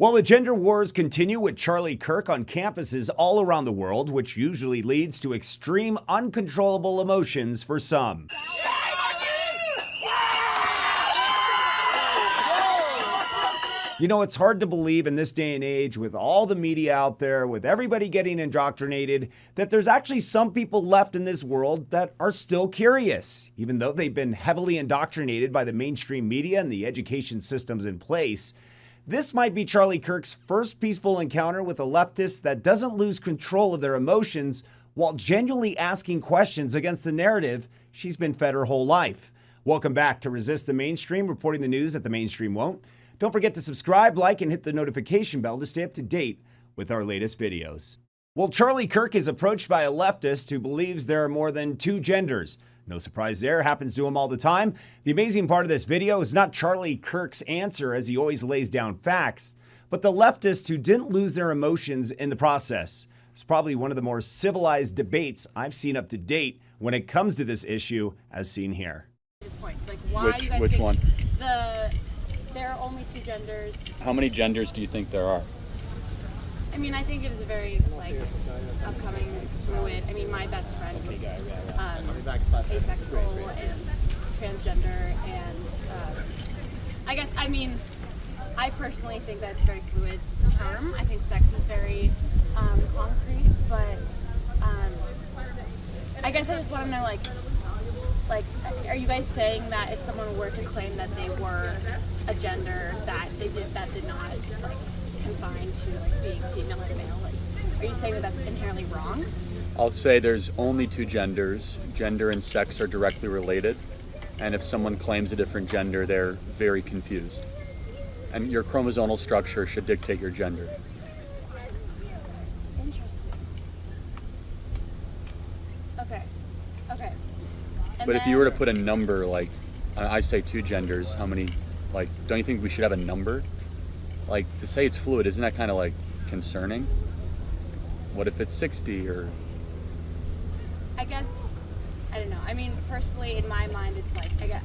While the gender wars continue with Charlie Kirk on campuses all around the world, which usually leads to extreme, uncontrollable emotions for some. You know, it's hard to believe in this day and age, with all the media out there, with everybody getting indoctrinated, that there's actually some people left in this world that are still curious, even though they've been heavily indoctrinated by the mainstream media and the education systems in place. This might be Charlie Kirk's first peaceful encounter with a leftist that doesn't lose control of their emotions while genuinely asking questions against the narrative she's been fed her whole life. Welcome back to Resist the Mainstream, reporting the news that the mainstream won't. Don't forget to subscribe, like, and hit the notification bell to stay up to date with our latest videos. Well, Charlie Kirk is approached by a leftist who believes there are more than two genders. No surprise there, happens to him all the time. The amazing part of this video is not Charlie Kirk's answer, as he always lays down facts, but the leftists who didn't lose their emotions in the process. It's probably one of the more civilized debates I've seen up to date when it comes to this issue, as seen here. Like, why you guys which think one? There are only two genders. How many genders do you think there are? I mean, I think it is a very, upcoming, fluid. I mean, my best friend is asexual and transgender, and I personally think that it's a very fluid term. I think sex is very concrete, but I guess I just want to know, are you guys saying that if someone were to claim that they were a gender that did not confine to being female or male, are you saying that that's inherently wrong? I'll say there's only two genders. Gender and sex are directly related, and if someone claims a different gender, they're very confused. And your chromosomal structure should dictate your gender. Interesting. Okay. But if you were to put a number, like I say two genders, how many, don't you think we should have a number? To say it's fluid, isn't that kind of concerning? What if it's 60 or? I guess, I don't know. I mean, personally, in my mind, it's I guess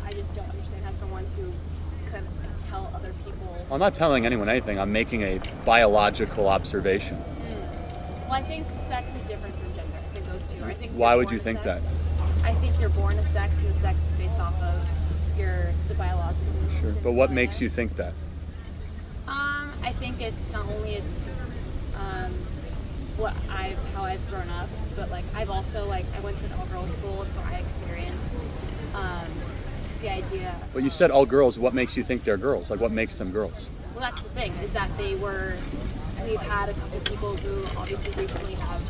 I just don't understand how someone who could tell other people. I'm not telling anyone anything. I'm making a biological observation. Well, I think sex is different from gender. I think those two. Why would you think that? I think you're born a sex, and the sex is based off of the biological. Sure, but what makes you think that? I think it's not only how I've grown up, but I've also I went to an all-girls school, and so I experienced the idea. But you said all girls. What makes you think they're girls? What makes them girls? Well, that's the thing, is that we've had a couple people who obviously recently have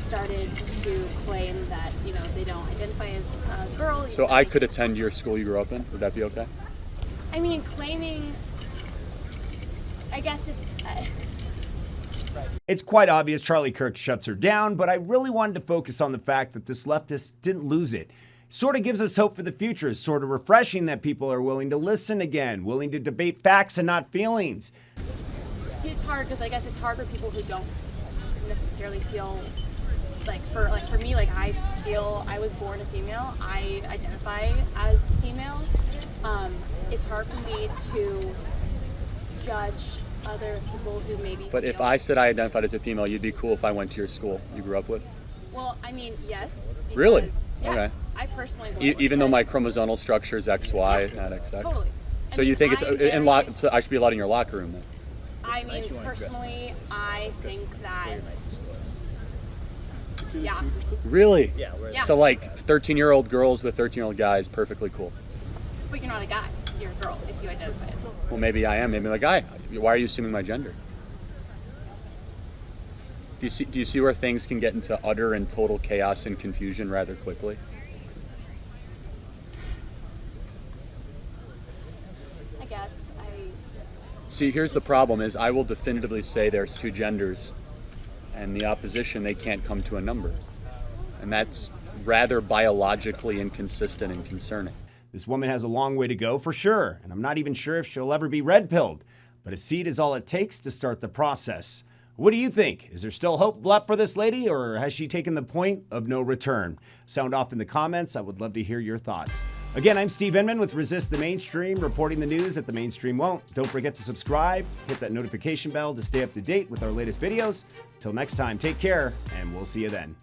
started to claim that they don't identify as a girl. So I could attend your school you grew up in. Would that be okay? I mean, claiming. I guess it's. It's quite obvious Charlie Kirk shuts her down, but I really wanted to focus on the fact that this leftist didn't lose it. Sort of gives us hope for the future. It's sort of refreshing that people are willing to listen again, willing to debate facts and not feelings. See, it's hard because I guess it's hard for people who don't necessarily feel for me, I feel I was born a female. I identify as female. It's hard for me to judge other people who maybe. But if I said I identified as a female, you'd be cool if I went to your school you grew up with? Well, I mean, yes. Really? Yes, okay. I personally believe even though my chromosomal structure is XY, not XX? Totally. So you think so I should be allowed in your locker room then? I mean, personally, I think that. Yeah. Really? Yeah. So 13-year-old girls with 13-year-old guys, perfectly cool. But you're not a guy. You're a girl if you identify as a girl. Well, maybe I am. Maybe I'm a guy. Why are you assuming my gender? Do you see where things can get into utter and total chaos and confusion rather quickly? I guess. See, here's the problem is I will definitively say there's two genders, and the opposition, they can't come to a number. And that's rather biologically inconsistent and concerning. This woman has a long way to go for sure, and I'm not even sure if she'll ever be red-pilled, but a seed is all it takes to start the process. What do you think? Is there still hope left for this lady, or has she taken the point of no return? Sound off in the comments. I would love to hear your thoughts. Again, I'm Steve Inman with Resist the Mainstream, reporting the news that the mainstream won't. Don't forget to subscribe, hit that notification bell to stay up to date with our latest videos. Till next time, take care, and we'll see you then.